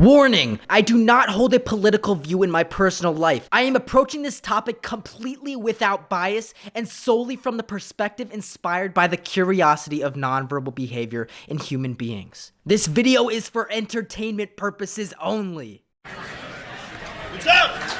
Warning, I do not hold a political view in my personal life. I am approaching this topic completely without bias and solely from the perspective inspired by the curiosity of nonverbal behavior in human beings. This video is for entertainment purposes only. What's up?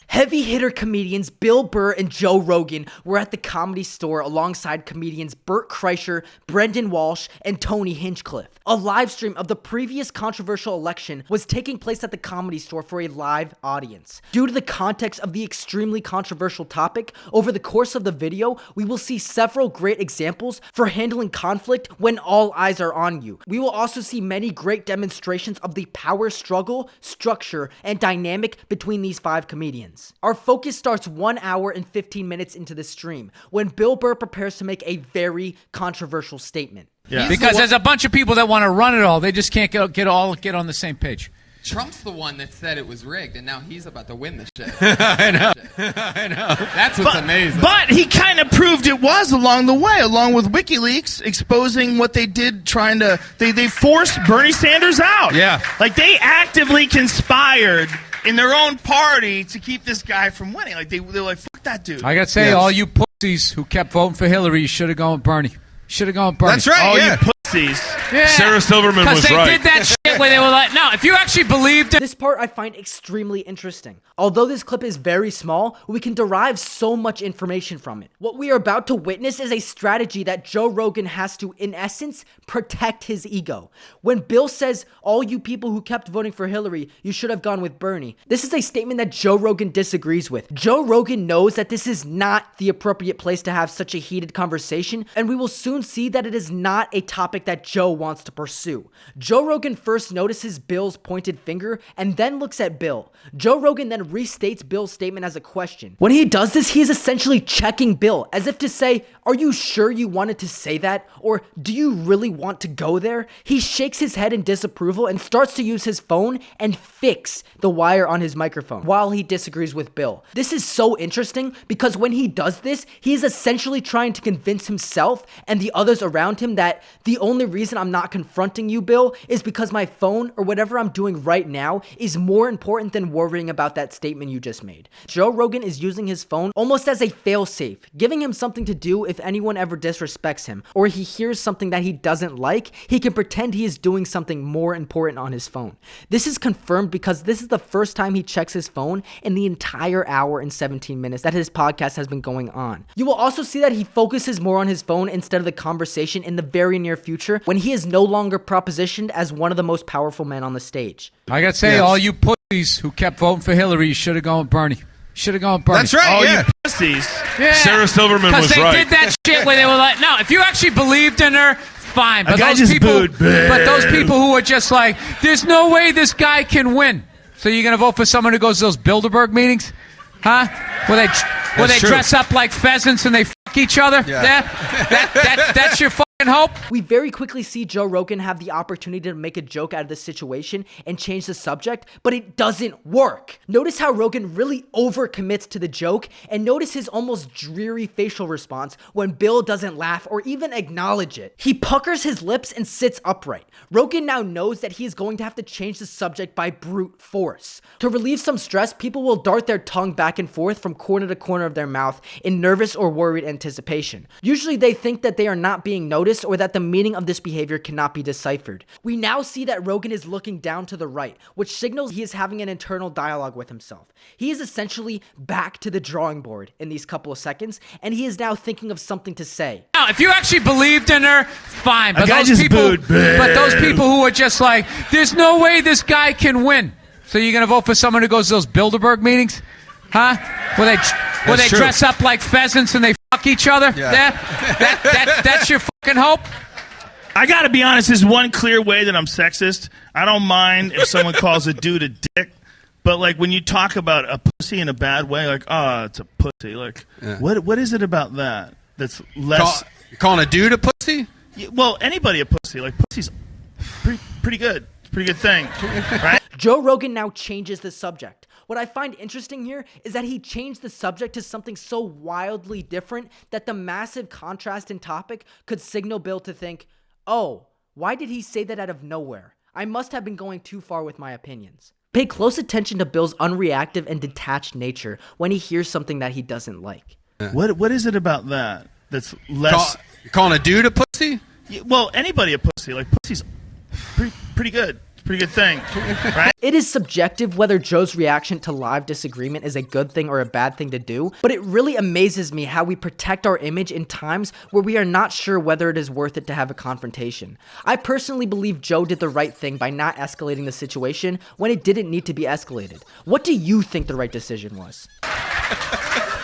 Heavy hitter comedians Bill Burr and Joe Rogan were at the Comedy Store alongside comedians Bert Kreischer, Brendon Walsh, and Tony Hinchcliffe. A live stream of the previous controversial election was taking place at the Comedy Store for a live audience. Due to the context of the extremely controversial topic, over the course of the video, we will see several great examples for handling conflict when all eyes are on you. We will also see many great demonstrations of the power struggle, structure, and dynamic between these five comedians. Our focus starts 1 hour and 15 minutes into the stream when Bill Burr prepares to make a very controversial statement. Yeah. Because there's a bunch of people that want to run it all. They just can't get on the same page. Trump's the one that said it was rigged, and now he's about to win the shit. I know. That's what's amazing. But he kind of proved it was along the way, along with WikiLeaks exposing what they did, they forced Bernie Sanders out. Yeah. Like, they actively conspired in their own party to keep this guy from winning. Like, they're like, fuck that dude. I got to say, all you pussies who kept voting for Hillary, you should have gone with Bernie. Should have gone with Bernie. That's right, All yeah. you pussies. Yeah. Sarah Silverman was right. Because they did that shit where they were like, no, if you actually believed in... This part I find extremely interesting. Although this clip is very small, we can derive so much information from it. What we are about to witness is a strategy that Joe Rogan has to, in essence, protect his ego. When Bill says, all you people who kept voting for Hillary, you should have gone with Bernie, this is a statement that Joe Rogan disagrees with. Joe Rogan knows that this is not the appropriate place to have such a heated conversation, and we will soon see that it is not a topic that Joe wants to pursue. Joe Rogan first notices Bill's pointed finger and then looks at Bill. Joe Rogan then restates Bill's statement as a question. When he does this, he is essentially checking Bill, as if to say, are you sure you wanted to say that? Or do you really want to go there? He shakes his head in disapproval and starts to use his phone and fix the wire on his microphone while he disagrees with Bill. This is so interesting because when he does this, he is essentially trying to convince himself and the others around him that the only reason I'm not confronting you, Bill, is because my phone or whatever I'm doing right now is more important than worrying about that statement you just made. Joe Rogan is using his phone almost as a failsafe, giving him something to do if anyone ever disrespects him or he hears something that he doesn't like, he can pretend he is doing something more important on his phone. This is confirmed because this is the first time he checks his phone in the entire hour and 17 minutes that his podcast has been going on. You will also see that he focuses more on his phone instead of the conversation in the very near future when he is no longer propositioned as one of the most powerful men on the stage. I got to say, all you pussies who kept voting for Hillary, you should have gone with Bernie. Should have gone with Bernie. That's right, All yeah. you pussies. Yeah. Sarah Silverman was right. Because they did that shit where they were like, no, if you actually believed in her, fine. But guy those just people, booed. but those people who are just like, there's no way this guy can win. So you're going to vote for someone who goes to those Bilderberg meetings? Huh? Where they true. dress up like pheasants and they fuck each other? Yeah. That's your fucking hope? We very quickly see Joe Rogan have the opportunity to make a joke out of this situation and change the subject, but it doesn't work. Notice how Rogan really overcommits to the joke, and notice his almost dreary facial response when Bill doesn't laugh or even acknowledge it. He puckers his lips and sits upright. Rogan now knows that he is going to have to change the subject by brute force. To relieve some stress, people will dart their tongue back and forth from corner to corner of their mouth in nervous or worried anticipation. Usually they think that they are not being noticed or that the meaning of this behavior cannot be deciphered. We now see that Rogan is looking down to the right, which signals he is having an internal dialogue with himself. He is essentially back to the drawing board in these couple of seconds, and he is now thinking of something to say. Now, if you actually believed in her, fine. But guy those just people, booed. but those people who are just like, there's no way this guy can win. So you're going to vote for someone who goes to those Bilderberg meetings? Huh? Where they true. dress up like pheasants and they fuck each other? Yeah. That's your fucking hope? I gotta be honest, there's one clear way that I'm sexist. I don't mind if someone calls a dude a dick, but like when you talk about a pussy in a bad way, like, oh, it's a pussy. Like, what is it about that that's less... Calling a dude a pussy? Well, anybody a pussy. Like, pussy's pretty good. It's a pretty good thing, right? Joe Rogan now changes the subject. What I find interesting here is that he changed the subject to something so wildly different that the massive contrast in topic could signal Bill to think, oh, Why did he say that out of nowhere? I must have been going too far with my opinions. Pay close attention to Bill's unreactive and detached nature when he hears something that he doesn't like. What is it about that that's less... Calling a dude a pussy? Well, anybody a pussy. Like, pussy's pretty good. It's a pretty good thing, right? It is subjective whether Joe's reaction to live disagreement is a good thing or a bad thing to do, but it really amazes me how we protect our image in times where we are not sure whether it is worth it to have a confrontation. I personally believe Joe did the right thing by not escalating the situation when it didn't need to be escalated. What do you think the right decision was?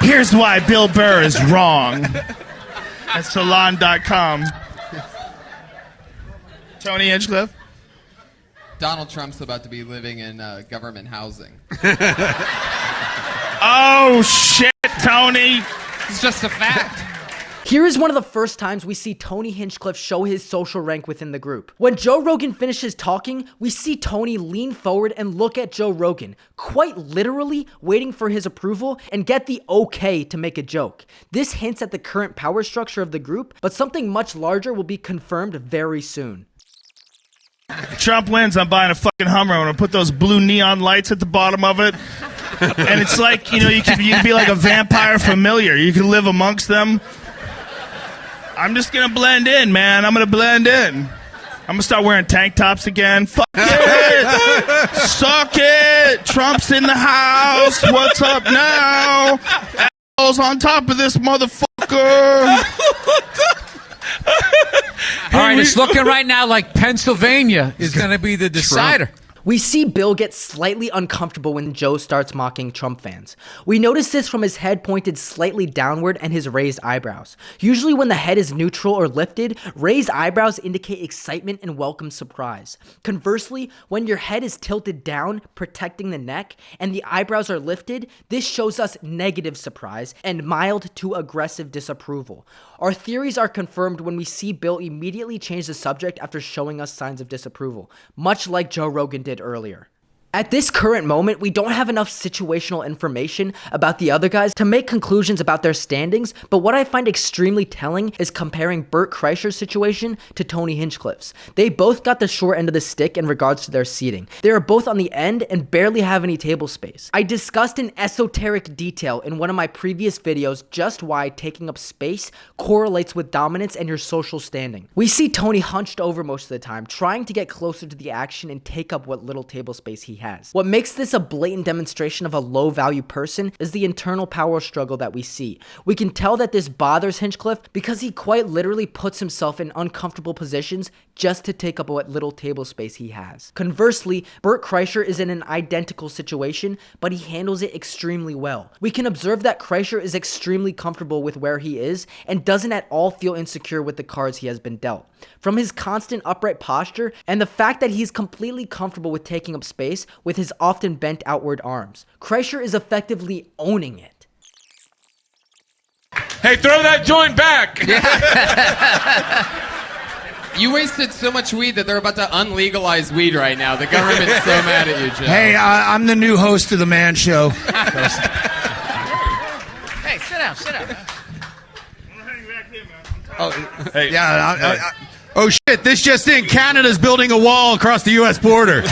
Here's why Bill Burr is wrong. At salon.com. Tony Hinchcliffe? Donald Trump's about to be living in government housing. Oh, shit, Tony. It's just a fact. Here is one of the first times we see Tony Hinchcliffe show his social rank within the group. When Joe Rogan finishes talking, we see Tony lean forward and look at Joe Rogan, quite literally waiting for his approval and get the okay to make a joke. This hints at the current power structure of the group, but something much larger will be confirmed very soon. If Trump wins, I'm buying a fucking Hummer. I'm going to put those blue neon lights at the bottom of it. And it's like, you could be like a vampire familiar. You can live amongst them. I'm just going to blend in, man. I'm going to blend in. I'm going to start wearing tank tops again. Fuck it. Suck it. Trump's in the house. What's up now? Assholes on top of this motherfucker. All right, it's looking right now like Pennsylvania is going to be the decider. We see Bill get slightly uncomfortable when Joe starts mocking Trump fans. We notice this from his head pointed slightly downward and his raised eyebrows. Usually when the head is neutral or lifted, raised eyebrows indicate excitement and welcome surprise. Conversely, when your head is tilted down, protecting the neck, and the eyebrows are lifted, this shows us negative surprise and mild to aggressive disapproval. Our theories are confirmed when we see Bill immediately change the subject after showing us signs of disapproval, much like Joe Rogan did earlier. At this current moment, we don't have enough situational information about the other guys to make conclusions about their standings, but what I find extremely telling is comparing Bert Kreischer's situation to Tony Hinchcliffe's. They both got the short end of the stick in regards to their seating. They are both on the end and barely have any table space. I discussed in esoteric detail in one of my previous videos just why taking up space correlates with dominance and your social standing. We see Tony hunched over most of the time, trying to get closer to the action and take up what little table space he has. What makes this a blatant demonstration of a low-value person is the internal power struggle that we see. We can tell that this bothers Hinchcliffe because he quite literally puts himself in uncomfortable positions just to take up what little table space he has. Conversely, Bert Kreischer is in an identical situation, but he handles it extremely well. We can observe that Kreischer is extremely comfortable with where he is and doesn't at all feel insecure with the cards he has been dealt. From his constant upright posture and the fact that he's completely comfortable with taking up space with his often bent outward arms, Kreischer is effectively owning it. Hey, throw that joint back! You wasted so much weed that they're about to unlegalize weed right now. The government's so mad at you, Joe. Hey, I'm the new host of The Man Show. Hey, sit down. Oh, hey. Yeah. Oh, shit. This just in. Canada's building a wall across the U.S. border.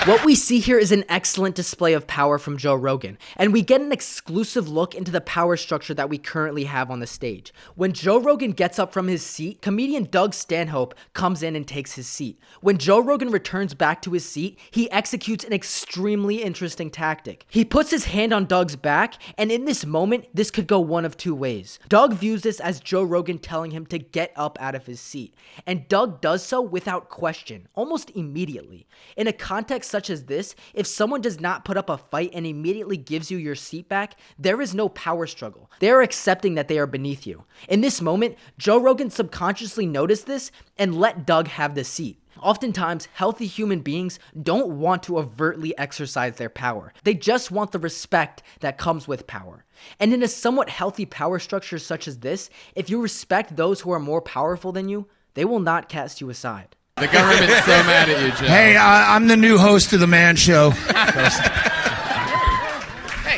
What we see here is an excellent display of power from Joe Rogan, and we get an exclusive look into the power structure that we currently have on the stage. When Joe Rogan gets up from his seat, comedian Doug Stanhope comes in and takes his seat. When Joe Rogan returns back to his seat, he executes an extremely interesting tactic. He puts his hand on Doug's back, and in this moment, this could go one of two ways. Doug views this as Joe Rogan telling him to get up out of his seat, and Doug does so without question, almost immediately. In a context such as this, if someone does not put up a fight and immediately gives you your seat back, there is no power struggle. They are accepting that they are beneath you. In this moment, Joe Rogan subconsciously noticed this and let Doug have the seat. Oftentimes, healthy human beings don't want to overtly exercise their power. They just want the respect that comes with power. And in a somewhat healthy power structure such as this, if you respect those who are more powerful than you, they will not cast you aside. The government's so mad at you, Joe. Hey, I'm the new host of The Man Show. Hey,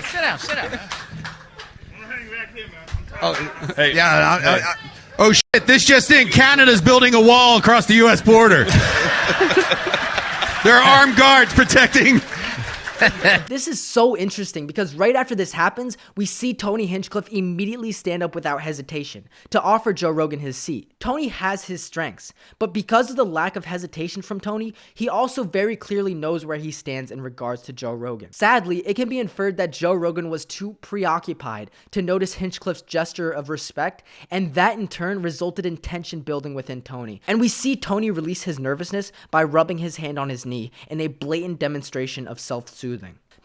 sit down. Oh, hey. Yeah. Oh shit, this just in. Canada's building a wall across the U.S. border. There are armed guards protecting. This is so interesting because right after this happens, we see Tony Hinchcliffe immediately stand up without hesitation to offer Joe Rogan his seat. Tony has his strengths, but because of the lack of hesitation from Tony, he also very clearly knows where he stands in regards to Joe Rogan. Sadly, it can be inferred that Joe Rogan was too preoccupied to notice Hinchcliffe's gesture of respect, and that in turn resulted in tension building within Tony. And we see Tony release his nervousness by rubbing his hand on his knee in a blatant demonstration of self-soothing.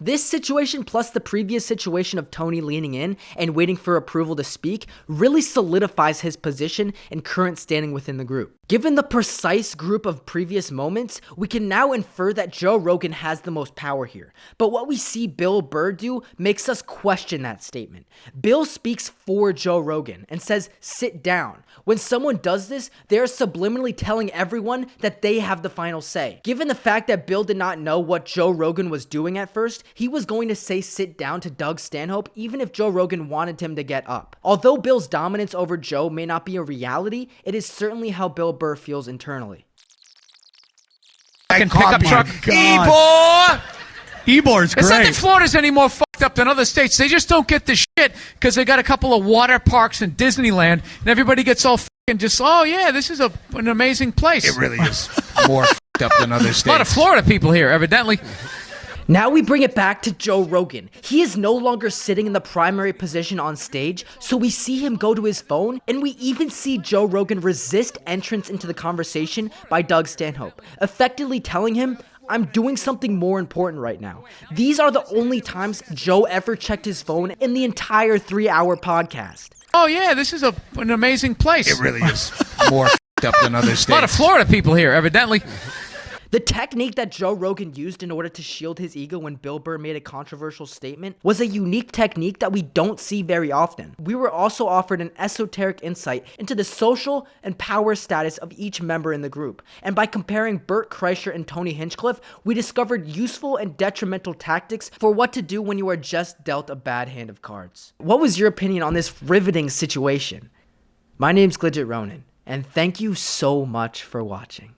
This situation plus the previous situation of Tony leaning in and waiting for approval to speak really solidifies his position and current standing within the group. Given the precise group of previous moments, we can now infer that Joe Rogan has the most power here. But what we see Bill Burr do makes us question that statement. Bill speaks for Joe Rogan and says, sit down. When someone does this, they are subliminally telling everyone that they have the final say. Given the fact that Bill did not know what Joe Rogan was doing at first, he was going to say sit down to Doug Stanhope even if Joe Rogan wanted him to get up. Although Bill's dominance over Joe may not be a reality, it is certainly how Bill Burr feels internally. Pickup truck. Ebor's great. It's not that Florida's any more fucked up than other states. They just don't get the shit because they got a couple of water parks in Disneyland, and everybody gets all fucking just, oh yeah, this is an amazing place. It really is more fucked up than other states. A lot of Florida people here, evidently. Now we bring it back to Joe Rogan. He is no longer sitting in the primary position on stage, so we see him go to his phone, and we even see Joe Rogan resist entrance into the conversation by Doug Stanhope, effectively telling him, I'm doing something more important right now. These are the only times Joe ever checked his phone in the entire 3-hour podcast. Oh yeah, this is an amazing place. It really is more fucked up than other states. A lot of Florida people here, evidently. The technique that Joe Rogan used in order to shield his ego when Bill Burr made a controversial statement was a unique technique that we don't see very often. We were also offered an esoteric insight into the social and power status of each member in the group. And by comparing Bert Kreisher and Tony Hinchcliffe, we discovered useful and detrimental tactics for what to do when you are just dealt a bad hand of cards. What was your opinion on this riveting situation? My name's Glidget Ronan, and thank you so much for watching.